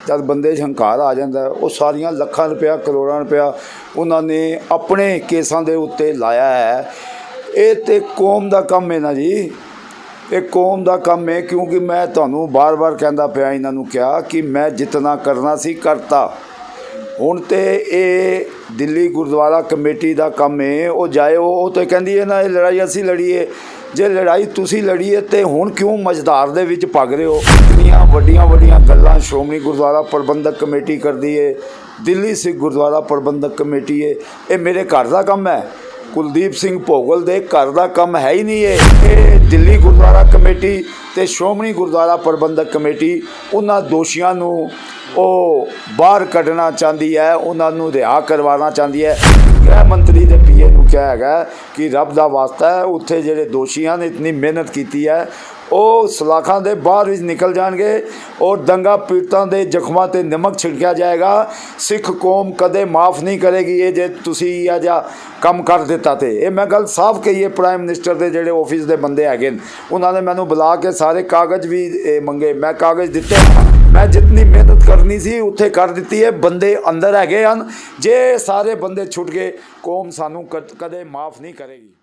जब बंदे हंकार आ जाता है वो सारिया लखा रुपया करोड़ों रुपया उन्होंने अपने केसा के उत्ते लाया है। ये तो कौम का काम है ना जी, ये कौम का काम है। क्योंकि मैं तुहानू बार बार कहता पाया इन्हों क्या कि मैं जितना करना सी करता। हुण तो ये दिल्ली गुरुद्वारा कमेटी का काम है, वो जाए वो तो कहती है ना लड़ाई असी लड़ीए। जे लड़ाई तुसी लड़ीए तो हुण क्यों मझधार दे विच भग रहे हो। इतनियां वड्डियां वड्डियां गल्लां श्रोमणी गुरुद्वारा प्रबंधक कमेटी करती है, दिल्ली सिख गुरुद्वारा प्रबंधक कमेटी है। ये मेरे घर का काम है, कुलदीप सिंह भोगल दे घर का काम है ही नहीं। ये दिल्ली गुरुद्वारा कमेटी ते श्रोमणी गुरुद्वारा प्रबंधक कमेटी उन्हां दोषियों नूं बाहर कढ़ना चाहती है, उन्होंने रिहा करवाना चाहती है। गृह मंत्री के पीए नूं क्या है कि रब का वास्ता है उत्थे जिहड़े दोषियों ने इतनी मेहनत की है वो सलाखा के बाहर निकल जाएंगे और दंगा पीड़ितों के जख्मां ते नमक छिड़किया जाएगा। सिख कौम कदे माफ़ नहीं करेगी ये जे तुसी यह जा कम कर दिता। तो ये मैं गल साफ कही है। प्राइम मिनिस्टर के जोड़े ऑफिस के बंदे है उन्होंने मैनू बुला के सारे कागज़ भी मंगे, मैं कागज़ दिते। मैं जितनी मेहनत करनी सी उत्थे कर दी है। बंदे अंदर है हैं, जे सारे बंदे छुट गए कौम सानू कदे माफ़ नहीं करेगी।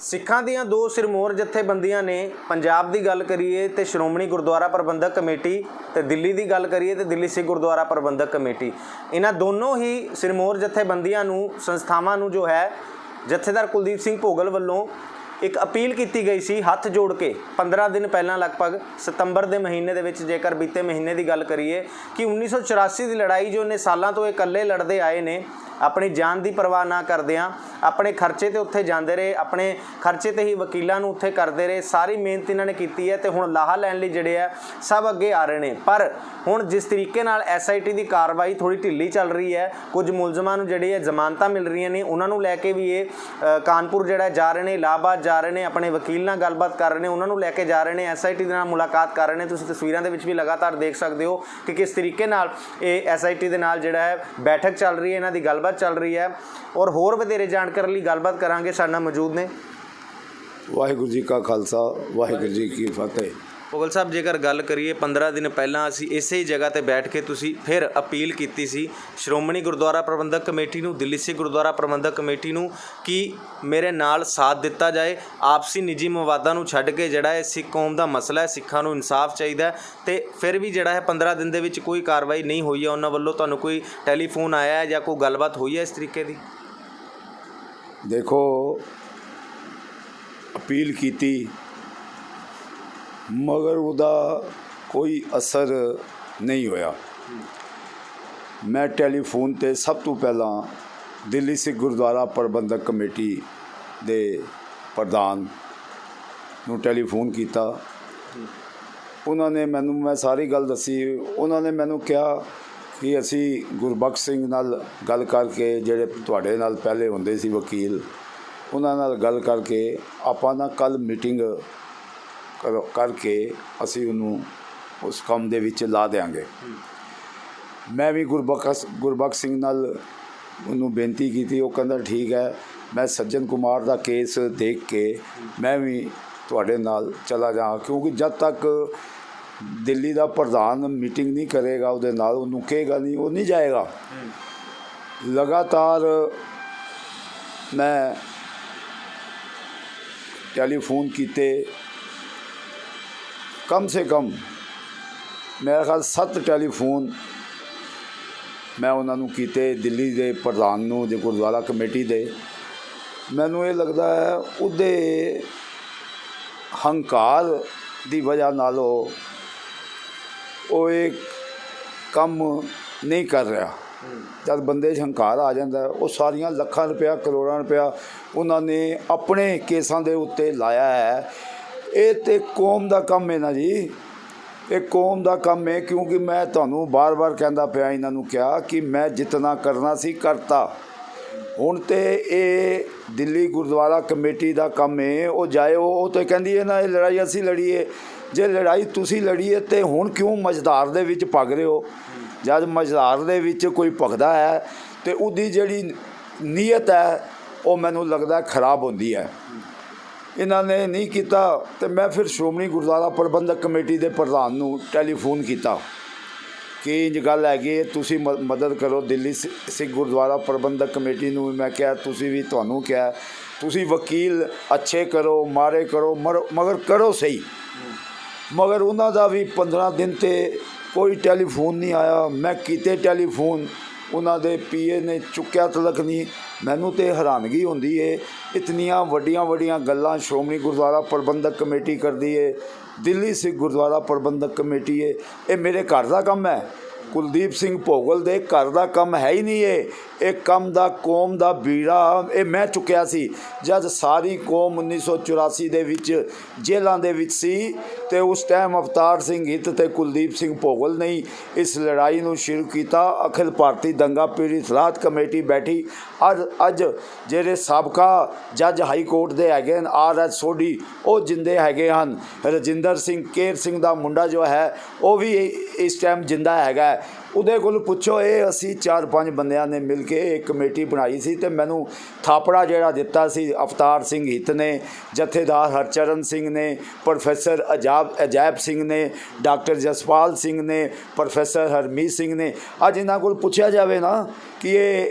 सिखां दीआं दो सिरमौर जथेबंदियां ने पंजाब की गल करिए तो श्रोमणी गुरुद्वारा प्रबंधक कमेटी तो दिल्ली की गल करिए तो दिल्ली सिख गुरुद्वारा प्रबंधक कमेटी, इन्हां दोनों ही सिरमौर जथेबंदियां नूं संस्थावां नूं जो है जथेदार कुलदीप सिंह भोगल वल्लों एक अपील की गई सी हथ जोड़ के 15 दिन पहला लगभग सितंबर के महीने दे विच जेकर बीते महीने की गल करिए कि 1984 की लड़ाई जो इन्ने सालों तो इकल्ले लड़ते आए ने अपनी जान की परवाह ना करदियां अपने खर्चे ते उत्थे जांदे रहे, अपने खर्चे ते ही वकीलों नूं उत्थे करते रहे। सारी मेहनत इन्होंने की है तो हुण लाहा लैण लई जिहड़े आ सब अगे आ रहे हैं। पर हुण जिस तरीके नाल SIT की कार्रवाई थोड़ी ढिली चल रही है, कुछ मुलजमां नूं जिहड़ी जमानतां मिल रही ने उन्हां नूं लैके भी ये कानपुर जिहड़ा जा रहे हैं, इलाहाबाद जा रहे हैं, अपने वकील नाल गलबात कर रहे हैं, उन्हां नूं लैके जा रहे हैं, SIT दे नाल मुलाकात कर रहे हैं। तुसीं तस्वीरां दे विच भी लगातार देख सकते हो कि किस तरीके नाल ये SIT दे नाल जिहड़ा है बैठक चल रही है, इन्हां दी गलबात चल रही है। और होर वधेरे जानकारी लई गलबात करांगे, साडे नाल मौजूद ने। वाहिगुरू जी का खालसा वाहिगुरू जी की फतेह। भोगल साहब जेकर गल करिए 15 दिन पहला असी इसे ही जगह पर बैठ के तुसी फिर अपील की सी श्रोमणी गुरुद्वारा प्रबंधक कमेटी नूं, दिल्ली सिख गुरुद्वारा प्रबंधक कमेटी नूं कि मेरे नाल साथ दिता जाए, आपसी निजी मवादां नूं छड्ड के जिहड़ा है सिख कौम का मसला है, सिखां नूं इंसाफ चाहिए। तो फिर भी जिहड़ा है 15 दिन दे विच कोई कार्रवाई नहीं हुई है। उन्हां वल्लों तुहानूं कोई टैलीफोन आया है या कोई गलबात हुई है इस तरीके की? देखो अपील की मगर उदा कोई असर नहीं होया। मैं टैलीफोन ते सब तो पहला दिल्ली सिख गुरुद्वारा प्रबंधक कमेटी दे प्रधान नूं टैलीफोन किया। उन्होंने मैनू मैं सारी गल दसी। उन्होंने मैनू कहा कि असी गुरबख्श सिंह नाल गल करके जिहड़े तुहाडे नाल पहले हुंदे सी वकील उन्हां नाल गल करके आपां ना कल मीटिंग करके असी उन्होंने उस काम दे विच ला देंगे। मैं भी गुरबख्श सिंह नाल उन्होंने बेनती की थी, वो कहंदा ठीक है। मैं सज्जन कुमार का केस देख के मैं भी तुहाडे नाल चला जाऊँ, क्योंकि जब तक दिल्ली का प्रधान मीटिंग नहीं करेगा उहदे नाल उन्होंने कहेगा नहीं, वो नहीं जाएगा। लगातार मैं टैलीफोन किए, कम से कम मेरा ख्याल 7 टैलीफोन मैं उन्होंने किए दिल्ली के प्रधान नूं जो गुरुद्वारा कमेटी दे। मैनू ये लगता है उहदे हंकार की वजह नालों वो एक कम नहीं कर रहा। जब बंदे हंकार आ जाता है वो सारिया लखा रुपया करोड़ों रुपया उन्होंने अपने केसा के उत्ते लाया है। ये तो कौम का काम है ना जी, ये कौम का काम है। क्योंकि मैं तुहानू बार बार कहता पाया इन्हों क्या कि मैं जितना करना सी करता। हुण तो ये दिल्ली गुरुद्वारा कमेटी का काम है, वो जाए वो तो कहती है ना लड़ाई असी लड़ीए। जे लड़ाई तुसी लड़ीए तो हुण क्यों मझधार दे विच भग रहे हो। जब मझधार दे विच कोई भगदा है तो उसकी जिहड़ी नीयत है वो मैनू लगता खराब होंदी है। ਇਹਨਾਂ ਨੇ ਨਹੀਂ ਕੀਤਾ ਤੇ ਮੈਂ ਫਿਰ ਸ਼੍ਰੋਮਣੀ ਗੁਰਦੁਆਰਾ ਪ੍ਰਬੰਧਕ ਕਮੇਟੀ ਦੇ ਪ੍ਰਧਾਨ ਨੂੰ ਟੈਲੀਫੋਨ ਕੀਤਾ ਕਿ ਇੰਝ ਗੱਲ ਹੈਗੀ ਹੈ, ਤੁਸੀਂ ਮਦਦ ਕਰੋ। ਦਿੱਲੀ ਸਿੱਖ ਗੁਰਦੁਆਰਾ ਪ੍ਰਬੰਧਕ ਕਮੇਟੀ ਨੂੰ ਵੀ ਮੈਂ ਕਿਹਾ, ਤੁਸੀਂ ਵੀ, ਤੁਹਾਨੂੰ ਕਿਹਾ, ਤੁਸੀਂ ਵਕੀਲ ਅੱਛੇ ਕਰੋ, ਮਾਰੇ ਕਰੋ, ਮਗਰ ਕਰੋ ਸਹੀ। ਮਗਰ ਉਹਨਾਂ ਦਾ ਵੀ 15 ਦਿਨ ਤੇ ਕੋਈ ਟੈਲੀਫੋਨ ਨਹੀਂ ਆਇਆ। ਮੈਂ ਕੀਤੇ ਟੈਲੀਫੋਨ, ਉਹਨਾਂ ਦੇ ਪੀਏ ਨੇ ਚੁੱਕਿਆ ਤਲਕ ਨਹੀਂ। ਮੈਨੂੰ ਤੇ ਹੈਰਾਨਗੀ ਹੁੰਦੀ ਏ, ਇਤਨੀਆਂ ਵੱਡੀਆਂ ਵੱਡੀਆਂ ਗੱਲਾਂ ਸ਼੍ਰੋਮਣੀ ਗੁਰਦੁਆਰਾ ਪ੍ਰਬੰਧਕ ਕਮੇਟੀ ਕਰਦੀ ਏ, ਦਿੱਲੀ ਸਿੱਖ ਗੁਰਦੁਆਰਾ ਪ੍ਰਬੰਧਕ ਕਮੇਟੀ ਏ। ਇਹ ਮੇਰੇ ਘਰ ਦਾ ਕੰਮ ਹੈ, ਕੁਲਦੀਪ ਸਿੰਘ ਭੋਗਲ ਦੇ ਘਰ ਦਾ ਕੰਮ ਹੈ ਹੀ ਨਹੀਂ। ਇਹ ਕੰਮ ਦਾ ਕੌਮ ਦਾ ਬੀੜਾ ਇਹ ਮੈਂ ਚੁੱਕਿਆ ਸੀ ਜਦ ਸਾਰੀ ਕੌਮ 1984 ਦੇ ਵਿੱਚ ਜੇਲ੍ਹਾਂ ਦੇ ਵਿੱਚ ਸੀ। ਤੇ ਉਸ ਟਾਈਮ ਅਵਤਾਰ ਸਿੰਘ ਹਿੱਤ ਤੇ ਕੁਲਦੀਪ ਸਿੰਘ ਭੋਗਲ ਨੇ ਇਸ ਲੜਾਈ ਨੂੰ ਸ਼ੁਰੂ ਕੀਤਾ। ਅਖਿਲ ਭਾਰਤੀ ਦੰਗਾ ਪੀੜਿਤ ਰਾਹਤ ਕਮੇਟੀ ਬੈਠੀ। ਅੱਜ ਜਿਹੜੇ ਸਾਬਕਾ ਜੱਜ ਹਾਈ ਕੋਰਟ ਦੇ ਹੈਗੇ ਹਨ RS ਸੋਢੀ, ਉਹ ਜਿੰਦੇ ਹੈਗੇ ਹਨ। ਰਜਿੰਦਰ ਸਿੰਘ ਕੇਰ ਸਿੰਘ ਦਾ ਮੁੰਡਾ ਜੋ ਹੈ ਉਹ ਵੀ ਇਸ ਟਾਈਮ ਜਿੰਦਾ ਹੈਗਾ। ਉਹਦੇ ਕੋਲ ਪੁੱਛੋ, ਇਹ ਅਸੀਂ 4-5 ਬੰਦਿਆਂ ਨੇ ਮਿਲ ਕੇ ਇੱਕ ਕਮੇਟੀ ਬਣਾਈ ਸੀ ਤੇ ਮੈਨੂੰ ਥਾਪੜਾ ਜਿਹੜਾ ਦਿੱਤਾ ਸੀ ਅਵਤਾਰ ਸਿੰਘ ਹਿੱਤ ਨੇ, ਜਥੇਦਾਰ ਹਰਚਰਨ ਸਿੰਘ ਨੇ, ਪ੍ਰੋਫੈਸਰ ਅਜਾਇਬ ਸਿੰਘ ਨੇ, ਡਾਕਟਰ ਜਸਪਾਲ ਸਿੰਘ ਨੇ, ਪ੍ਰੋਫੈਸਰ ਹਰਮੀਤ ਸਿੰਘ ਨੇ। ਅੱਜ ਇਹਨਾਂ ਕੋਲ ਪੁੱਛਿਆ ਜਾਵੇ ਨਾ ਕਿ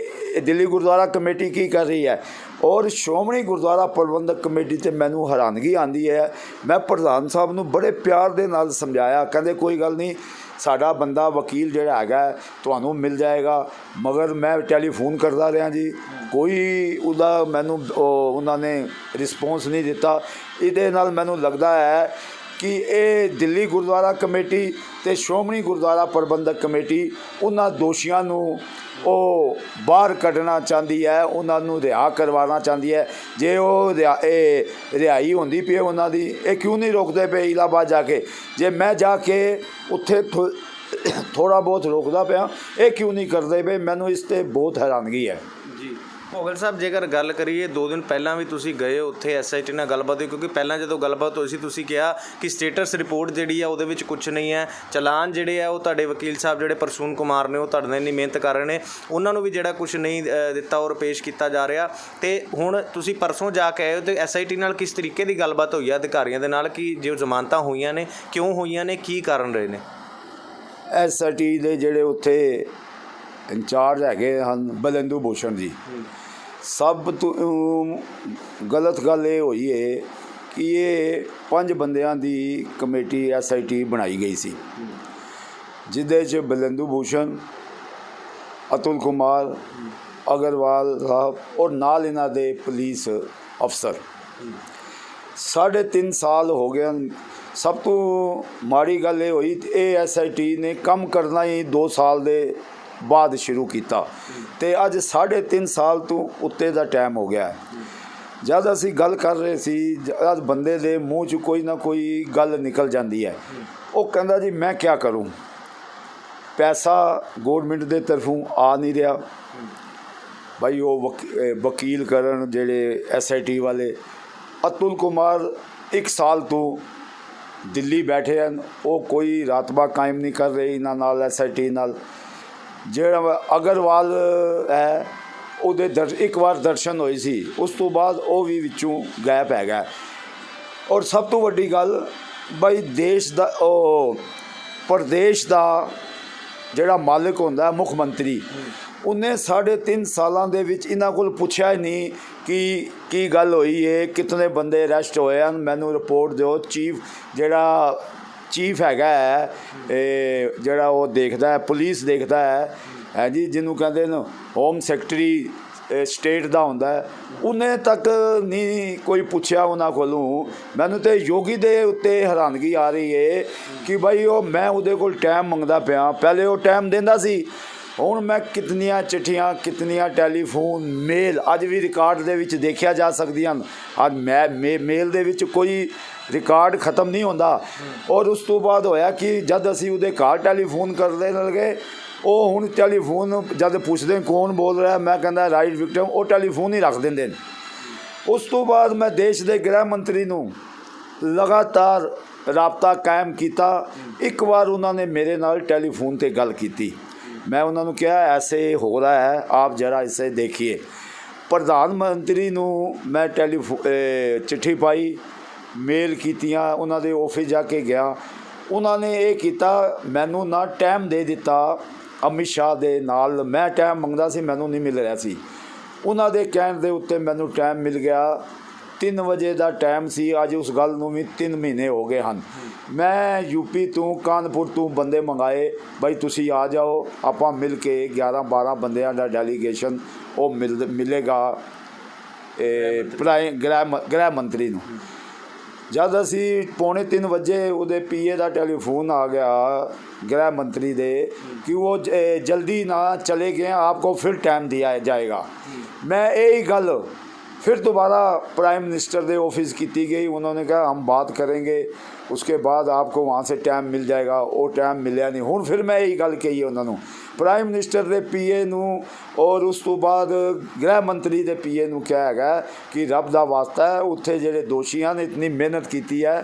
ਇਹ ਦਿੱਲੀ ਗੁਰਦੁਆਰਾ ਕਮੇਟੀ ਕੀ ਕਰ ਰਹੀ ਹੈ ਔਰ ਸ਼੍ਰੋਮਣੀ ਗੁਰਦੁਆਰਾ ਪ੍ਰਬੰਧਕ ਕਮੇਟੀ, ਤੇ ਮੈਨੂੰ ਹੈਰਾਨਗੀ ਆਉਂਦੀ ਹੈ। ਮੈਂ ਪ੍ਰਧਾਨ ਸਾਹਿਬ ਨੂੰ ਬੜੇ ਪਿਆਰ ਦੇ ਨਾਲ ਸਮਝਾਇਆ, ਕਹਿੰਦੇ ਕੋਈ ਗੱਲ ਨਹੀਂ, ਸਾਡਾ ਬੰਦਾ ਵਕੀਲ ਜਿਹੜਾ ਹੈਗਾ ਤੁਹਾਨੂੰ ਮਿਲ ਜਾਏਗਾ। ਮਗਰ ਮੈਂ ਟੈਲੀਫੋਨ ਕਰਦਾ ਰਿਹਾ ਜੀ, ਕੋਈ ਉਹਦਾ ਮੈਨੂੰ ਉਹਨਾਂ ਨੇ ਰਿਸਪੌਂਸ ਨਹੀਂ ਦਿੱਤਾ। ਇਹਦੇ ਨਾਲ ਮੈਨੂੰ ਲੱਗਦਾ ਹੈ ਕਿ ਇਹ ਦਿੱਲੀ ਗੁਰਦੁਆਰਾ ਕਮੇਟੀ ਤੇ ਸ਼੍ਰੋਮਣੀ ਗੁਰਦੁਆਰਾ ਪ੍ਰਬੰਧਕ ਕਮੇਟੀ ਉਹਨਾਂ ਦੋਸ਼ੀਆਂ ਨੂੰ ਉਹ ਬਾਹਰ ਕੱਢਣਾ ਚਾਹੁੰਦੀ ਹੈ, ਉਹਨਾਂ ਨੂੰ ਰਿਹਾ ਕਰਵਾਉਣਾ ਚਾਹੁੰਦੀ ਹੈ। ਜੇ ਉਹ ਰਿਹਾਈ ਹੁੰਦੀ ਪਈ ਉਹਨਾਂ ਦੀ, ਇਹ ਕਿਉਂ ਨਹੀਂ ਰੋਕਦੇ ਪਏ ਇਲਾਹਾਬਾਦ ਜਾ ਕੇ? ਜੇ ਮੈਂ ਜਾ ਕੇ ਉੱਥੇ ਥੋੜ੍ਹਾ ਬਹੁਤ ਰੋਕਦਾ ਪਿਆ, ਇਹ ਕਿਉਂ ਨਹੀਂ ਕਰਦੇ ਪਏ? ਮੈਨੂੰ ਇਸ 'ਤੇ ਬਹੁਤ ਹੈਰਾਨਗੀ ਹੈ ਜੀ। ਭੋਗਲ ਸਾਹਿਬ, ਜੇਕਰ ਗੱਲ ਕਰੀਏ 2 ਦਿਨ ਪਹਿਲਾਂ ਵੀ ਤੁਸੀਂ ਗਏ ਉੱਥੇ SIT ਨਾਲ ਗੱਲਬਾਤ ਹੋਈ, ਕਿਉਂਕਿ ਪਹਿਲਾਂ ਜਦੋਂ ਗੱਲਬਾਤ ਹੋਈ ਸੀ ਤੁਸੀਂ ਕਿਹਾ ਕਿ ਸਟੇਟਸ ਰਿਪੋਰਟ ਜਿਹੜੀ ਆ ਉਹਦੇ ਵਿੱਚ ਕੁਝ ਨਹੀਂ ਹੈ, ਚਲਾਨ ਜਿਹੜੇ ਆ ਉਹ ਤੁਹਾਡੇ ਵਕੀਲ ਸਾਹਿਬ ਜਿਹੜੇ ਪ੍ਰਸੂਨ ਕੁਮਾਰ ਨੇ ਉਹ ਤੁਹਾਡੇ ਨਾਲ ਇੰਨੀ ਮਿਹਨਤ ਕਰ ਰਹੇ ਨੇ, ਉਹਨਾਂ ਨੂੰ ਵੀ ਜਿਹੜਾ ਕੁਝ ਨਹੀਂ ਦਿੱਤਾ ਔਰ ਪੇਸ਼ ਕੀਤਾ ਜਾ ਰਿਹਾ। ਤੇ ਹੁਣ ਤੁਸੀਂ ਪਰਸੋਂ ਜਾ ਕੇ ਆਏ ਹੋ ਤੇ SIT ਨਾਲ ਕਿਸ ਤਰੀਕੇ ਦੀ ਗੱਲਬਾਤ ਹੋਈ ਹੈ ਅਧਿਕਾਰੀਆਂ ਦੇ ਨਾਲ, ਕਿ ਜੋ ਜ਼ਮਾਨਤਾਂ ਹੋਈਆਂ ਨੇ ਕਿਉਂ ਹੋਈਆਂ ਨੇ, ਕੀ ਕਾਰਨ ਰਹੇ ਨੇ? SIT ਦੇ ਜਿਹੜੇ ਉੱਥੇ ਇੰਚਾਰਜ ਹੈਗੇ ਹਨ ਬਲੇਂਦੂ ਭੂਸ਼ਣ ਜੀ, ਸਭ ਤੋਂ ਗਲਤ ਗੱਲ ਇਹ ਹੋਈ ਹੈ ਕਿ ਇਹ 5 ਬੰਦਿਆਂ ਦੀ ਕਮੇਟੀ SIT ਬਣਾਈ ਗਈ ਸੀ, ਜਿਹਦੇ 'ਚ ਬਲੇਂਦੂ ਭੂਸ਼ਣ, ਅਤੁਲ ਕੁਮਾਰ ਅਗਰਵਾਲ ਸਾਹਿਬ ਔਰ ਨਾਲ ਇਹਨਾਂ ਦੇ ਪੁਲਿਸ ਅਫਸਰ। 3.5 ਸਾਲ ਹੋ ਗਏ ਹਨ। ਸਭ ਤੋਂ ਮਾੜੀ ਗੱਲ ਇਹ ਹੋਈ, ਇਹ SIT ਨੇ ਕੰਮ ਕਰਨਾ ਹੀ 2 ਸਾਲ ਦੇ ਬਾਅਦ ਸ਼ੁਰੂ ਕੀਤਾ ਤੇ ਅੱਜ 3.5 ਸਾਲ ਤੋਂ ਉੱਤੇ ਦਾ ਟਾਈਮ ਹੋ ਗਿਆ। ਜਦ ਅਸੀਂ ਗੱਲ ਕਰ ਰਹੇ ਸੀ, ਜਦ ਬੰਦੇ ਦੇ ਮੂੰਹ 'ਚ ਕੋਈ ਨਾ ਕੋਈ ਗੱਲ ਨਿਕਲ ਜਾਂਦੀ ਹੈ। ਉਹ ਕਹਿੰਦਾ ਜੀ ਮੈਂ ਕਿਆ ਕਰੂੰ, ਪੈਸਾ ਗੌਰਮੈਂਟ ਦੇ ਤਰਫੋਂ ਆ ਨਹੀਂ ਰਿਹਾ। ਭਾਈ ਉਹ ਵਕੀਲ ਕਰਨ ਜਿਹੜੇ SIT ਵਾਲੇ, ਅਤੁਲ ਕੁਮਾਰ 1 ਸਾਲ ਤੋਂ ਦਿੱਲੀ ਬੈਠੇ ਹਨ, ਉਹ ਕੋਈ ਰਾਤਬਾ ਕਾਇਮ ਨਹੀਂ ਕਰ ਰਹੇ ਇਹਨਾਂ ਨਾਲ SIT ਨਾਲ। ਜਿਹੜਾ ਅਗਰਵਾਲ ਹੈ ਉਹਦੇ ਇੱਕ ਵਾਰ ਦਰਸ਼ਨ ਹੋਏ ਸੀ, ਉਸ ਤੋਂ ਬਾਅਦ ਉਹ ਵੀ ਵਿੱਚੋਂ ਗਾਇਬ ਹੈਗਾ। ਔਰ ਸਭ ਤੋਂ ਵੱਡੀ ਗੱਲ, ਬਈ ਦੇਸ਼ ਦਾ ਉਹ ਪ੍ਰਦੇਸ਼ ਦਾ ਜਿਹੜਾ ਮਾਲਕ ਹੁੰਦਾ ਮੁੱਖ ਮੰਤਰੀ, ਉਹਨੇ 3.5 ਸਾਲਾਂ ਦੇ ਵਿੱਚ ਇਹਨਾਂ ਕੋਲ ਪੁੱਛਿਆ ਹੀ ਨਹੀਂ ਕਿ ਕੀ ਗੱਲ ਹੋਈ ਹੈ, ਕਿਤਨੇ ਬੰਦੇ ਅਰੈਸਟ ਹੋਏ ਹਨ, ਮੈਨੂੰ ਰਿਪੋਰਟ ਦਿਓ। ਚੀਫ ਹੈਗਾ ਹੈ ਜਿਹੜਾ ਉਹ ਦੇਖਦਾ ਹੈ, ਪੁਲਿਸ ਦੇਖਦਾ ਹੈ ਜੀ, ਜਿਹਨੂੰ ਕਹਿੰਦੇ ਨੇ ਹੋਮ ਸੈਕਟਰੀ ਸਟੇਟ ਦਾ ਹੁੰਦਾ ਹੈ, ਉਹਨੇ ਤੱਕ ਨਹੀਂ ਕੋਈ ਪੁੱਛਿਆ ਉਹਨਾਂ ਕੋਲੋਂ। ਮੈਨੂੰ ਤਾਂ ਯੋਗੀ ਦੇ ਉੱਤੇ ਹੈਰਾਨਗੀ ਆ ਰਹੀ ਹੈ ਕਿ ਭਾਈ ਮੈਂ ਉਹਦੇ ਕੋਲ ਟਾਈਮ ਮੰਗਦਾ ਪਿਆ, ਪਹਿਲੇ ਉਹ ਟਾਈਮ ਦਿੰਦਾ ਸੀ, ਹੁਣ ਮੈਂ ਕਿਤਨੀਆਂ ਚਿੱਠੀਆਂ, ਕਿਤਨੀਆਂ ਟੈਲੀਫੋਨ, ਮੇਲ ਅੱਜ ਵੀ ਰਿਕਾਰਡ ਦੇ ਵਿੱਚ ਦੇਖਿਆ ਜਾ ਸਕਦੀਆਂ ਹਨ। ਅੱਜ ਮੇਲ ਦੇ ਵਿੱਚ ਕੋਈ ਰਿਕਾਰਡ ਖਤਮ ਨਹੀਂ ਹੁੰਦਾ। ਔਰ ਉਸ ਤੋਂ ਬਾਅਦ ਹੋਇਆ ਕਿ ਜਦ ਅਸੀਂ ਉਹਦੇ ਘਰ ਟੈਲੀਫੋਨ ਕਰਦੇ ਲੱਗੇ, ਉਹ ਹੁਣ ਟੈਲੀਫੋਨ ਜਦ ਪੁੱਛਦੇ ਕੌਣ ਬੋਲ ਰਿਹਾ, ਮੈਂ ਕਹਿੰਦਾ ਰਾਈਟ ਵਿਕਟਮ, ਉਹ ਟੈਲੀਫੋਨ ਹੀ ਰੱਖ ਦਿੰਦੇ ਨੇ। ਉਸ ਤੋਂ ਬਾਅਦ ਮੈਂ ਦੇਸ਼ ਦੇ ਗ੍ਰਹਿ ਮੰਤਰੀ ਨੂੰ ਲਗਾਤਾਰ ਰਾਬਤਾ ਕਾਇਮ ਕੀਤਾ। ਇੱਕ ਵਾਰ ਉਹਨਾਂ ਨੇ ਮੇਰੇ ਨਾਲ ਟੈਲੀਫੋਨ 'ਤੇ ਗੱਲ ਕੀਤੀ। मैं उन्होंने कहा ऐसे हो रहा है, आप ज़रा इसे देखिए। ਪ੍ਰਧਾਨ ਮੰਤਰੀ ਨੂੰ ਮੈਂ ਚਿੱਠੀ ਪਾਈ, ਮੇਲ ਕੀਤੀਆਂ, ਉਹਨਾਂ ਦੇ ਆਫਿਸ ਜਾ ਕੇ ਗਿਆ। ਉਹਨਾਂ ਨੇ ਇਹ ਕੀਤਾ, ਮੈਨੂੰ ਨਾ ਟਾਈਮ ਦੇ ਦਿੱਤਾ ਅਮਿਤ ਸ਼ਾਹ ਦੇ ਨਾਲ। ਮੈਂ ਟਾਈਮ ਮੰਗਦਾ ਸੀ, ਮੈਨੂੰ ਨਹੀਂ ਮਿਲ ਰਿਹਾ ਸੀ। ਉਹਨਾਂ ਦੇ ਕਹਿਣ ਦੇ ਉੱਤੇ ਮੈਨੂੰ ਟਾਈਮ ਮਿਲ ਗਿਆ। 3 ਵਜੇ ਦਾ ਟਾਈਮ ਸੀ। ਅੱਜ ਉਸ ਗੱਲ ਨੂੰ ਵੀ 3 ਮਹੀਨੇ ਹੋ ਗਏ ਹਨ। ਮੈਂ ਯੂਪੀ ਤੋਂ, ਕਾਨਪੁਰ ਤੋਂ ਬੰਦੇ ਮੰਗਾਏ, ਬਈ ਤੁਸੀਂ ਆ ਜਾਓ, ਆਪਾਂ ਮਿਲ ਕੇ 11-12 ਬੰਦਿਆਂ ਦਾ ਡੈਲੀਗੇਸ਼ਨ ਉਹ ਮਿਲੇਗਾ ਗ੍ਰਹਿ ਮੰਤਰੀ ਨੂੰ। ਜਦ ਅਸੀਂ 2:45 ਵਜੇ ਉਹਦੇ ਪੀਏ ਦਾ ਟੈਲੀਫੋਨ ਆ ਗਿਆ ਗ੍ਰਹਿ ਮੰਤਰੀ ਦੇ ਕਿ ਉਹ ਜਲਦੀ ਨਾ ਚਲੇ ਗਏ, ਆਪਕੋ ਫਿਰ टाइम दिया जाएगा। मैं यही गल फिर दोबारा प्राइम मिनिस्टर के ऑफिस की गई। उन्होंने कहा हम बात करेंगे, उसके बाद आपको वहाँ से टाइम मिल जाएगा। वो टाइम मिलया नहीं। हुण फिर मैं यही गल कही उन्होंने प्राइम मिनिस्टर के पीए नूं और उस तो बाद गृह मंत्री के पीए नूं क्या है कि रब दा वास्ता है, उत्थे जिहड़े दोषियां ने इतनी मेहनत की है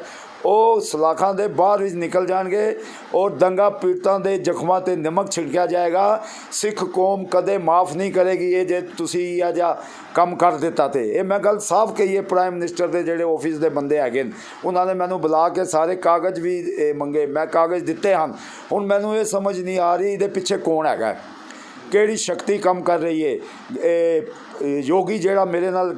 ਉਹ ਸਲਾਖਾਂ ਦੇ ਬਾਹਰ ਵਿੱਚ ਨਿਕਲ ਜਾਣਗੇ ਔਰ ਦੰਗਾ ਪੀੜਤਾਂ ਦੇ ਜ਼ਖਮਾਂ 'ਤੇ ਨਮਕ ਛਿੜਕਿਆ ਜਾਏਗਾ। ਸਿੱਖ ਕੌਮ ਕਦੇ ਮਾਫ ਨਹੀਂ ਕਰੇਗੀ ਇਹ ਜੇ ਤੁਸੀਂ ਇਹ ਜਿਹਾ ਕੰਮ ਕਰ ਦਿੱਤਾ। ਤੇ ਇਹ ਮੈਂ ਗੱਲ ਸਾਫ਼ ਕਹੀ ਹੈ। ਪ੍ਰਾਈਮ ਮਿਨਿਸਟਰ ਦੇ ਜਿਹੜੇ ਆਫਿਸ ਦੇ ਬੰਦੇ ਹੈਗੇ ਨੇ, ਉਹਨਾਂ ਨੇ ਮੈਨੂੰ ਬੁਲਾ ਕੇ ਸਾਰੇ ਕਾਗਜ਼ ਵੀ ਮੰਗੇ। ਮੈਂ ਕਾਗਜ਼ ਦਿੱਤੇ ਹਨ। ਹੁਣ ਮੈਨੂੰ ਇਹ ਸਮਝ ਨਹੀਂ ਆ ਰਹੀ ਇਹਦੇ ਪਿੱਛੇ ਕੌਣ ਹੈਗਾ, ਕਿਹੜੀ ਸ਼ਕਤੀ ਕੰਮ ਕਰ ਰਹੀ ਹੈ। ਯੋਗੀ ਜਿਹੜਾ ਮੇਰੇ ਨਾਲ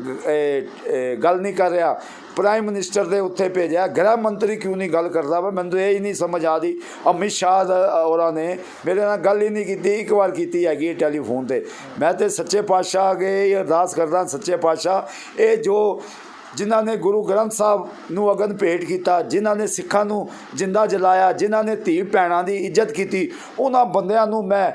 ਗੱਲ ਨਹੀਂ ਕਰ ਰਿਹਾ, ਪ੍ਰਾਈਮ ਮਿਨਿਸਟਰ ਦੇ ਉੱਥੇ ਭੇਜਿਆ, ਗ੍ਰਹਿ ਮੰਤਰੀ ਕਿਉਂ ਨਹੀਂ ਗੱਲ ਕਰਦਾ ਵਾ? ਮੈਨੂੰ ਇਹ ਹੀ ਨਹੀਂ ਸਮਝ ਆਦੀ। ਅਮਿਤ ਸ਼ਾਹ ਹੋਰਾਂ ਨੇ ਮੇਰੇ ਨਾਲ ਗੱਲ ਹੀ ਨਹੀਂ ਕੀਤੀ। ਇੱਕ ਵਾਰ ਕੀਤੀ ਹੈਗੀ ਟੈਲੀਫੋਨ 'ਤੇ। ਮੈਂ ਤਾਂ ਸੱਚੇ ਪਾਤਸ਼ਾਹ ਅੱਗੇ ਅਰਦਾਸ ਕਰਦਾ, ਸੱਚੇ ਪਾਤਸ਼ਾਹ ਇਹ ਜੋ ਜਿਨ੍ਹਾਂ ਨੇ ਗੁਰੂ ਗ੍ਰੰਥ ਸਾਹਿਬ ਨੂੰ ਅਗਨ ਭੇਟ ਕੀਤਾ, ਜਿਨ੍ਹਾਂ ਨੇ ਸਿੱਖਾਂ ਨੂੰ ਜਿੰਦਾ ਜਲਾਇਆ, ਜਿਨ੍ਹਾਂ ਨੇ ਧੀ ਭੈਣਾਂ ਦੀ ਇੱਜ਼ਤ ਕੀਤੀ, ਉਹਨਾਂ ਬੰਦਿਆਂ ਨੂੰ ਮੈਂ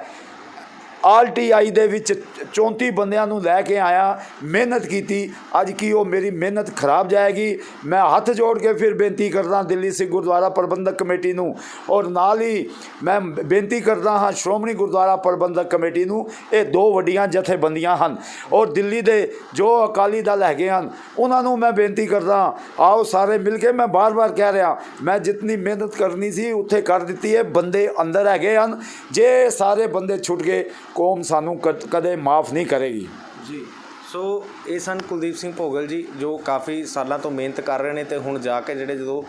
RTI ਦੇ ਵਿੱਚ 34 ਬੰਦਿਆਂ ਨੂੰ ਲੈ ਕੇ ਆਇਆ, ਮਿਹਨਤ ਕੀਤੀ। ਅੱਜ ਕੀ ਉਹ ਮੇਰੀ ਮਿਹਨਤ ਖਰਾਬ ਜਾਏਗੀ? ਮੈਂ ਹੱਥ ਜੋੜ ਕੇ ਫਿਰ ਬੇਨਤੀ ਕਰਦਾ ਦਿੱਲੀ ਸਿੱਖ ਗੁਰਦੁਆਰਾ ਪ੍ਰਬੰਧਕ ਕਮੇਟੀ ਨੂੰ, ਔਰ ਨਾਲ ਹੀ ਮੈਂ ਬੇਨਤੀ ਕਰਦਾ ਹਾਂ ਸ਼੍ਰੋਮਣੀ ਗੁਰਦੁਆਰਾ ਪ੍ਰਬੰਧਕ ਕਮੇਟੀ ਨੂੰ। ਇਹ 2 ਵੱਡੀਆਂ ਜਥੇਬੰਦੀਆਂ ਹਨ ਔਰ ਦਿੱਲੀ ਦੇ ਜੋ ਅਕਾਲੀ ਦਲ ਹੈਗੇ ਹਨ, ਉਹਨਾਂ ਨੂੰ ਮੈਂ ਬੇਨਤੀ ਕਰਦਾ ਆਓ ਸਾਰੇ ਮਿਲ ਕੇ। ਮੈਂ ਬਾਰ-ਬਾਰ ਕਹਿ ਰਿਹਾ, ਮੈਂ ਜਿਤਨੀ ਮਿਹਨਤ ਕਰਨੀ ਸੀ ਉੱਥੇ ਕਰ ਦਿੱਤੀ ਹੈ। ਬੰਦੇ ਅੰਦਰ ਹੈਗੇ ਹਨ, ਜੇ ਸਾਰੇ ਬੰਦੇ ਛੁੱਟ ਗਏ ਕੌਮ ਸਾਨੂੰ ਕਦੇ ਮਾਫ ਨਹੀਂ ਕਰੇਗੀ ਜੀ। ਸੋ ਇਹ ਸਨ ਕੁਲਦੀਪ ਸਿੰਘ ਭੋਗਲ ਜੀ, ਜੋ ਕਾਫੀ ਸਾਲਾਂ ਤੋਂ ਮਿਹਨਤ ਕਰ ਰਹੇ ਨੇ ਤੇ ਹੁਣ ਜਾ ਕੇ ਜਿਹੜੇ ਜਦੋਂ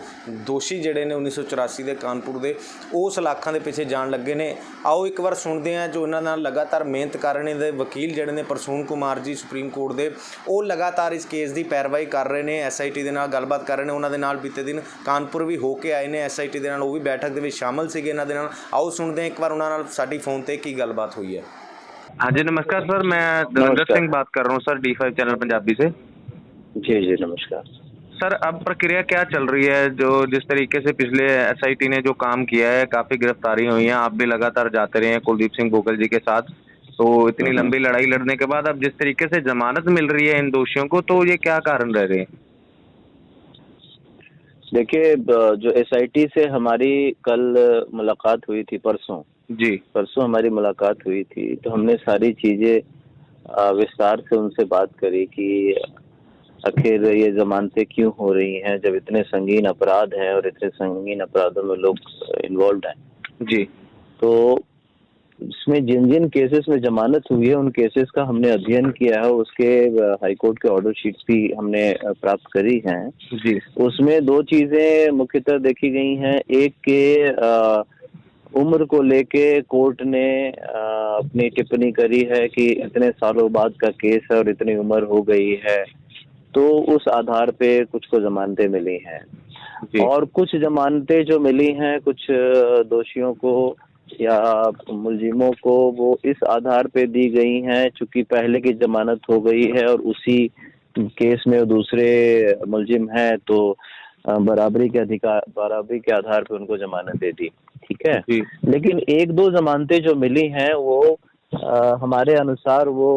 ਦੋਸ਼ੀ ਜਿਹੜੇ ਨੇ 1984 ਦੇ ਕਾਨਪੁਰ ਦੇ ਉਹ ਸਲਾਖਾਂ ਦੇ ਪਿੱਛੇ ਜਾਣ ਲੱਗੇ ਨੇ। ਆਓ ਇੱਕ ਵਾਰ ਸੁਣਦੇ ਹਾਂ ਜੋ ਇਹਨਾਂ ਨਾਲ ਲਗਾਤਾਰ ਮਿਹਨਤ ਕਰ ਰਹੇ ਨੇ ਦੇ ਵਕੀਲ ਜਿਹੜੇ ਨੇ ਪ੍ਰਸੂਨ ਕੁਮਾਰ ਜੀ ਸੁਪਰੀਮ ਕੋਰਟ ਦੇ, ਉਹ ਲਗਾਤਾਰ ਇਸ ਕੇਸ ਦੀ ਪੈਰਵਾਈ ਕਰ ਰਹੇ ਨੇ। SIT ਦੇ ਨਾਲ ਗੱਲਬਾਤ ਕਰ ਰਹੇ ਨੇ। ਉਹਨਾਂ ਦੇ ਨਾਲ ਬੀਤੇ ਦਿਨ ਕਾਨਪੁਰ ਵੀ ਹੋ ਕੇ ਆਏ ਨੇ SIT ਦੇ ਨਾਲ, ਉਹ ਵੀ ਬੈਠਕ ਦੇ ਵਿੱਚ ਸ਼ਾਮਲ ਸੀਗੇ ਇਹਨਾਂ ਦੇ ਨਾਲ। ਆਓ ਸੁਣਦੇ ਹਾਂ ਇੱਕ ਵਾਰ ਉਹਨਾਂ ਨਾਲ ਸਾਡੀ फ़ोन ਤੇ ਕੀ ਗੱਲਬਾਤ ਹੋਈ ਹੈ। हाँ जी नमस्कार सर, मैं दविंदर सिंह बात कर रहा हूँ सर D5 चैनल पंजाबी से। जी जी नमस्कार सर, अब प्रक्रिया क्या चल रही है? जो जिस तरीके से पिछले SIT ने जो काम किया है, काफ़ी गिरफ्तारी हुई हैं, आप भी लगातार जाते रहे हैं कुलदीप सिंह भोगल जी के साथ, तो इतनी लंबी लड़ाई लड़ने के बाद अब जिस तरीके से जमानत मिल रही है इन दोषियों को, तो ये क्या कारण रह रहे हैं? देखिए, जो SIT से हमारी कल मुलाकात हुई थी, परसों हमारी मुलाकात हुई थी, तो हमने सारी चीज़ें विस्तार से उनसे बात करी कि आखिर ये जमानतें क्यों हो रही हैं जब इतने संगीन अपराध हैं और इतने संगीन अपराधों में लोग इन्वॉल्व हैं। जी, तो इसमें जिन जिन केसेस में जमानत हुई है उन केसेस का हमने अध्ययन किया है। उसके हाईकोर्ट के ऑर्डर शीट भी हमने प्राप्त करी हैं। जी, उसमें 2 चीज़ें मुख्यतः देखी गई हैं। एक के उम्र को लेके कोर्ट ने अपनी टिप्पणी करी है कि इतने सालों बाद का केस है और इतनी उम्र हो गई है, तो उस आधार पे कुछ को जमानतें मिली हैं। और कुछ जमानतें जो मिली हैं कुछ दोषियों को या मुलजिमों को, वो इस आधार पे दी गई हैं चूंकि पहले की जमानत हो गई है और उसी केस में दूसरे मुलजिम हैं, तो बराबरी के आधार पे उनको जमानत दे दी। ठीक है, लेकिन 1-2 जमानतें जो मिली हैं वो हमारे अनुसार वो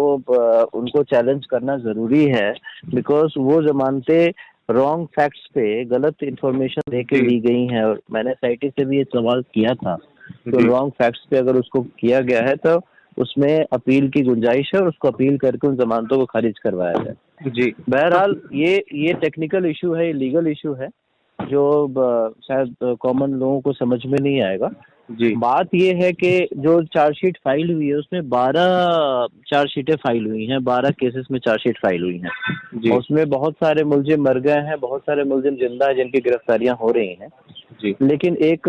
उनको चैलेंज करना जरूरी है, बिकॉज वो जमानतें रॉन्ग फैक्ट्स पे गलत इंफॉर्मेशन देके ली गई हैं। और मैंने SIT से भी ये सवाल किया था, तो रॉन्ग फैक्ट्स पे अगर उसको किया गया है तो उसमें अपील की गुंजाइश है और उसको अपील करके उन जमानतों को खारिज करवाया जाए। जी, बहरहाल ये टेक्निकल इशू है, लीगल इशू है, जो शायद कॉमन लोगों को समझ में नहीं आएगा, जी बात ये है कि जो चार्जशीट फाइल हुई है उसमें 12 चार्जशीटें फाइल हुई हैं, 12 केसेस में चार्जशीट फाइल हुई हैं। जी उसमें बहुत सारे मुलजिम मर गए हैं, बहुत सारे मुलजिम जिंदा हैं जिनकी गिरफ्तारियां हो रही हैं। जी लेकिन एक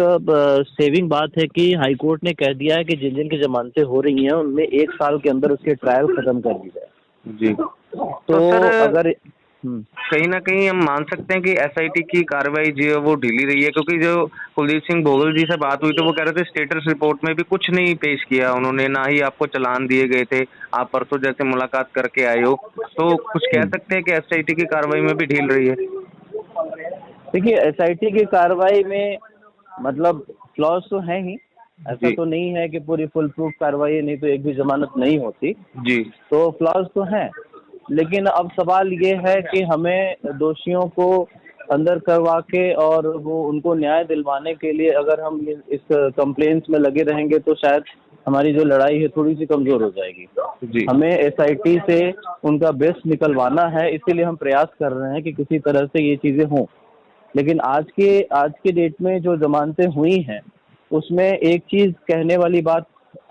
सेविंग बात है कि हाई कोर्ट ने कह दिया है कि जिन जिन की जमानतें हो रही हैं उनमें 1 साल के अंदर उसके ट्रायल खत्म कर दी जाए। जी। तो सर अगर कहीं ना कहीं हम मान सकते हैं कि एसआईटी की कार्रवाई जो है वो ढीली रही है, क्योंकि जो कुलदीप सिंह भोगल जी से बात हुई तो वो कह रहे थे स्टेटस रिपोर्ट में भी कुछ नहीं पेश किया उन्होंने, ना ही आपको चालान दिए गए थे, आप परसों जैसे मुलाकात करके आए हो, तो कुछ कह सकते हैं कि एसआईटी की कार्रवाई में भी ढील रही है? देखिए, एसआईटी की कार्रवाई में मतलब फ्लॉज तो है ही, ऐसा जी तो नहीं है कि पूरी फुल प्रूफ कार्रवाई है, नहीं तो एक भी जमानत नहीं होती। जी तो फ्लॉज तो हैं, लेकिन अब सवाल ये है कि हमें दोषियों को अंदर करवा के और वो उनको न्याय दिलवाने के लिए अगर हम इस कंप्लेंट्स में लगे रहेंगे तो शायद हमारी जो लड़ाई है थोड़ी सी कमजोर हो जाएगी। जी हमें एसआईटी से उनका बेस्ट निकलवाना है, इसीलिए हम प्रयास कर रहे हैं कि किसी तरह से ये चीजें हों। लेकिन आज के डेट में जो जमानतें हुई हैं उसमें एक चीज कहने वाली बात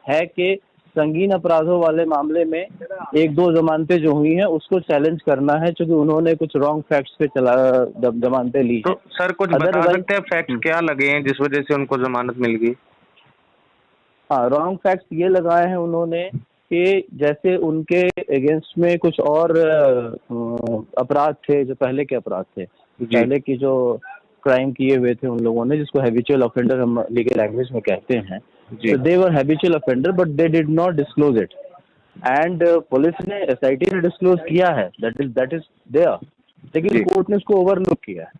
है कि संगीन अपराधों वाले मामले में 1-2 जमानतें जो हुई हैं उसको चैलेंज करना है, क्योंकि उन्होंने कुछ रॉन्ग फैक्ट्स पे जमानतें ली तो हैं। सर कुछ बता Otherwise- सकते हैं फैक्ट्स क्या लगे हैं जिस वजह से उनको जमानत मिल गई? हाँ, रॉन्ग फैक्ट्स ये लगाए हैं उन्होंने कि जैसे उनके अगेंस्ट में कुछ और अपराध थे जो पहले के अपराध थे, पहले की जो क्राइम किए हुए थे उन लोगों ने, जिसको हैबिचुअल ऑफेंडर हम लीगल लैंग्वेज में कहते हैं। जी। तो they were habitual offender but they did not disclose it, and police ने, एसआईटी ने डिस्क्लोज किया है, दैट इज देयर, लेकिन जी। कोर्ट ने उसको ओवरलुक किया है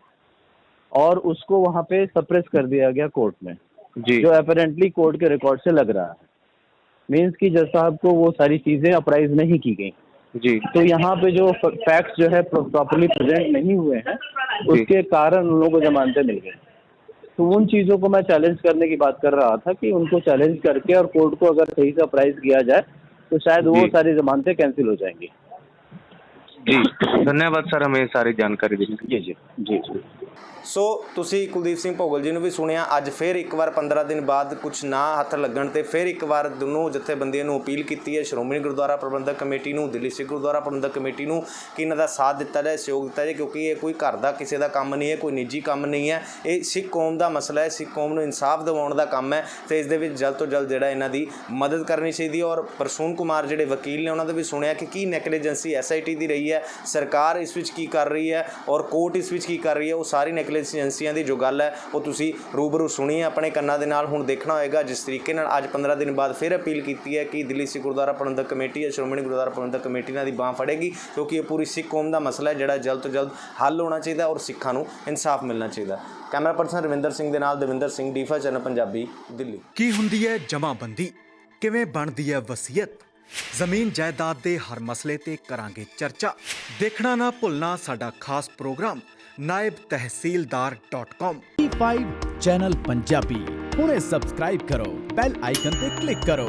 और उसको वहां पे सप्रेस कर दिया गया कोर्ट में, जी जो अपेरेंटली कोर्ट के रिकॉर्ड से लग रहा है। मीन्स कि जज साहब को वो सारी चीजें अप्राइज नहीं की गई। जी तो यहाँ पे जो फैक्ट्स जो है प्रॉपर्ली प्रेजेंट नहीं हुए हैं उसके कारण उन लोगों को जमानतें मिल गई। तो उन चीजों को मैं चैलेंज करने की बात कर रहा था कि उनको चैलेंज करके और कोर्ट को अगर सही से अप्राइज किया जाए तो शायद वो जी। सारी जमानतें कैंसिल हो जाएंगी। जी धन्यवाद सर हमें सारी जानकारी देने के लिए। जी जी जी जी। ਸੋ ਤੁਸੀਂ ਕੁਲਦੀਪ ਸਿੰਘ ਭੋਗਲ ਜੀ ਨੂੰ ਵੀ ਸੁਣਿਆ। ਅੱਜ ਫਿਰ ਇੱਕ ਵਾਰ 15 ਦਿਨ ਬਾਅਦ ਕੁਝ ਨਾ ਹੱਥ ਲੱਗਣ ਤੇ ਫਿਰ ਇੱਕ ਵਾਰ ਦੋਨੋਂ ਜਥੇਬੰਦੀਆਂ ਨੂੰ ਅਪੀਲ ਕੀਤੀ ਹੈ, ਸ਼੍ਰੋਮਣੀ ਗੁਰਦੁਆਰਾ ਪ੍ਰਬੰਧਕ ਕਮੇਟੀ ਨੂੰ, ਦਿੱਲੀ ਸਿੱਖ ਗੁਰਦੁਆਰਾ ਪ੍ਰਬੰਧਕ ਕਮੇਟੀ ਨੂੰ, ਕਿ ਇਹਨਾਂ ਦਾ ਸਾਥ ਦਿੱਤਾ ਜਾਏ, ਸਹਿਯੋਗ ਦਿੱਤਾ ਜਾਏ, ਕਿਉਂਕਿ ਇਹ ਕੋਈ ਘਰ ਦਾ ਕਿਸੇ ਦਾ ਕੰਮ ਨਹੀਂ ਹੈ, ਕੋਈ ਨਿੱਜੀ ਕੰਮ ਨਹੀਂ ਹੈ, ਇਹ ਸਿੱਖ ਕੌਮ ਦਾ ਮਸਲਾ ਹੈ, ਸਿੱਖ ਕੌਮ ਨੂੰ ਇਨਸਾਫ ਦਿਵਾਉਣ ਦਾ ਕੰਮ ਹੈ ਤੇ ਇਸ ਦੇ ਵਿੱਚ ਜਲਦ ਤੋਂ ਜਲਦ ਜਿਹੜਾ ਇਹਨਾਂ ਦੀ ਮਦਦ ਕਰਨੀ ਚਾਹੀਦੀ ਹੈ। ਔਰ ਪ੍ਰਸੂਨ ਕੁਮਾਰ ਜਿਹੜੇ ਵਕੀਲ ਨੇ ਉਹਨਾਂ ਦਾ ਵੀ ਸੁਣਿਆ ਕਿ ਕੀ ਨੈਗਲੀਜੈਂਸੀ ਐਸਆਈਟੀ ਦੀ ਰਹੀ ਹੈ, ਸਰਕਾਰ ਇਸ ਵਿੱਚ ਕੀ ਕਰ ਰਹੀ ਹੈ ਔਰ ਕੋਰਟ ਇਸ ਵਿੱਚ ਕੀ ਕਰ ਰਹੀ ਹੈ, ਉਹ ਸਾਰੀ ਨੈਗਲੀਜੈਂਸੀਆਂ ਦੀ ਜੋ ਗੱਲ ਹੈ ਉਹ ਤੁਸੀਂ ਰੂਬਰੂ ਸੁਣੀ ਹੈ ਆਪਣੇ ਕੰਨਾਂ ਦੇ ਨਾਲ। ਹੁਣ ਦੇਖਣਾ ਹੋਏਗਾ ਜਿਸ ਤਰੀਕੇ ਨਾਲ ਅੱਜ 15 ਦਿਨ ਬਾਅਦ ਫਿਰ ਅਪੀਲ ਕੀਤੀ ਹੈ ਕਿ ਦਿੱਲੀ ਸਿੱਖ ਗੁਰਦੁਆਰਾ ਪ੍ਰਬੰਧਕ ਕਮੇਟੀ ਜਾਂ ਸ਼੍ਰੋਮਣੀ ਗੁਰਦੁਆਰਾ ਪ੍ਰਬੰਧਕ ਕਮੇਟੀ ਨਾਲ ਦੀ ਬਾਂਹ ਫੜੇਗੀ, ਕਿਉਂਕਿ ਇਹ ਪੂਰੀ ਸਿੱਖ ਕੌਮ ਦਾ ਮਸਲਾ ਹੈ ਜਿਹੜਾ ਜਲਦ ਤੋਂ ਜਲਦ ਹੱਲ ਹੋਣਾ ਚਾਹੀਦਾ ਔਰ ਸਿੱਖਾਂ ਨੂੰ ਇਨਸਾਫ ਮਿਲਣਾ ਚਾਹੀਦਾ। ਕੈਮਰਾ ਪਰਸਨ ਰਵਿੰਦਰ ਸਿੰਘ ਦੇ ਨਾਲ ਦਵਿੰਦਰ ਸਿੰਘ, ਡੀਫਾ ਚੈਨਲ ਪੰਜਾਬੀ, ਦਿੱਲੀ। ਕੀ ਹੁੰਦੀ ਹੈ ਜਮਾਬੰਦੀ, ਕਿਵੇਂ ਬਣਦੀ ਹੈ ਵਸੀਅਤ, ਜ਼ਮੀਨ ਜਾਇਦਾਦ ਦੇ ਹਰ ਮਸਲੇ ਤੇ ਕਰਾਂਗੇ ਚਰਚਾ। ਦੇਖਣਾ ਨਾ ਭੁੱਲਣਾ ਸਾਡਾ ਖਾਸ programme naibtehsildar.com। T5 channel Punjabi ਹੁਣੇ ਸਬਸਕ੍ਰਾਈਬ ਕਰੋ, ਬੈਲ ਆਈਕਨ ਤੇ ਕਲਿੱਕ ਕਰੋ।